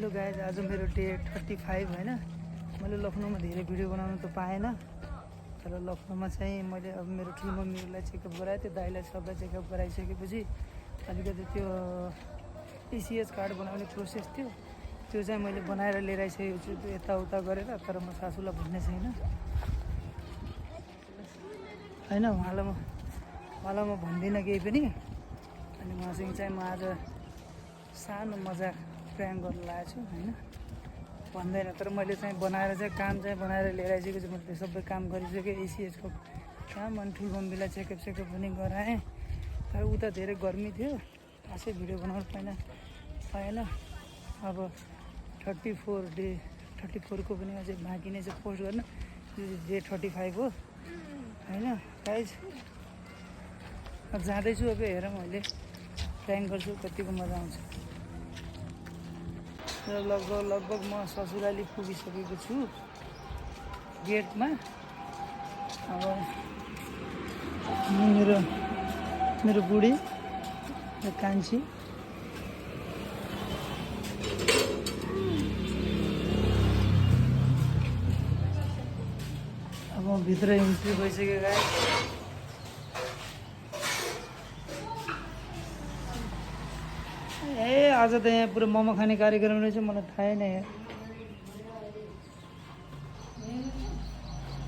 Hello guys, आज मेरो day 35 होइन। मैले लखनऊमा धेरै भिडियो बनाउनु त पाएन, तर लखनऊमा चाहिँ मैले अब मेरो ठुलो मम्मीहरूलाई चेकअप गराएँ। त्यो दाइलाई सबलाई चेकअप गराइसकेपछि अलिकति त्यो एसिएस कार्ड बनाउने प्रोसेस थियो, त्यो चाहिँ मैले बनाएर लिएर आइसकेको छु यताउता गरेर। तर म सासूलाई भन्ने छैन होइन, उहाँलाई म भन्दिनँ केही पनि। अनि उहाँसँग चाहिँ म आज सानो मजाक प्रयाङ गर्न लागेको छु होइन, भन्दैन। तर मैले चाहिँ बनाएर चाहिँ काम चाहिँ बनाएर लिएर आइसकेको छु। मैले सबै काम गरिसकेँ, एसिएसको काम। अनि ठुलो मम्मीलाई चेकअप पनि गराएँ। तर उता धेरै गर्मी थियो, खासै भिडियो बनाउनु पाएन। अब 34को पनि अझै बाँकी नै चाहिँ पोस्ट गर्न। डे 35 हो होइन गाइज। जाँदैछु, अब हेरौँ मैले प्रयाङ गर्छु कतिको मजा आउँछ। र लगभग म ससुराली पुगिसकेको छु गेटमा। अब मेरो बुढी र कान्छी अब म भित्र इन्ट्री भइसक्यो गाइस। आज त यहाँ पुरो मोमो खाने कार्यक्रम रहेछ, मलाई थाहै नै यार।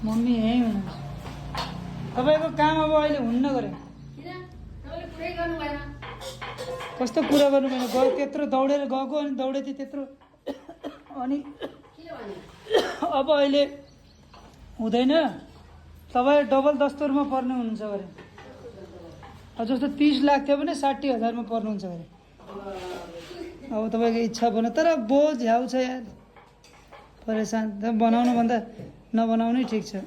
मम्मी यहीँ हुनुहुन्छ। तपाईँको काम अब अहिले हुन्न गरे। कस्तो कुरा गर्नु भएन, त्यत्रो दौडेर गएको अनि दौडे थियो त्यत्रो, अनि अब अहिले हुँदैन। तपाईँ डबल दस्तुरमा पर्ने हुनुहुन्छ गरे। जस्तो 30 लाख थियो भने 60,000मा पर्नुहुन्छ गरे। अब तपाईँको इच्छा बन्यो, तर बोझ झ्याउ छ यार, परेसान। बनाउनु भन्दा नबनाउनै ठिक छ।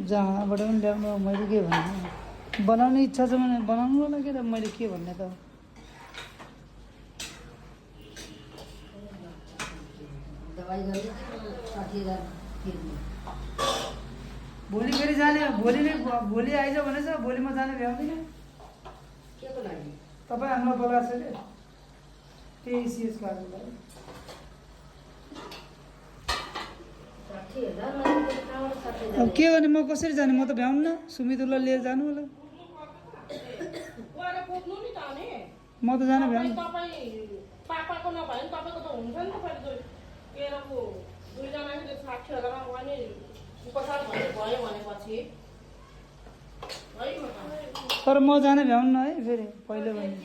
जहाँबाट पनि ल्याउनु, मैले के भन्नु। बनाउने इच्छा छ भने बनाउनु होला के त, मैले के भन्ने त। भोलि फेरि जाने, भोलि आइज भनेछ। भोलि म जाने भ्याउँदिनँ। तपाईँ हामीलाई बोलाएको छ क्या, त्यही एसिएस कार्डको लागि। अब के गर्ने, म कसरी जाने? म त भ्याउन्न। सुमितुलाई लिएर जानु होला। म त जानु भ्याउनु। पापाको नभए पनि तपाईँको त हुन्छ नि त। मेरो 2जनाले 60,000मा पनि उपचार भयो भनेपछि तर म जाने भ्याउन्न है फेरि, पहिले भने।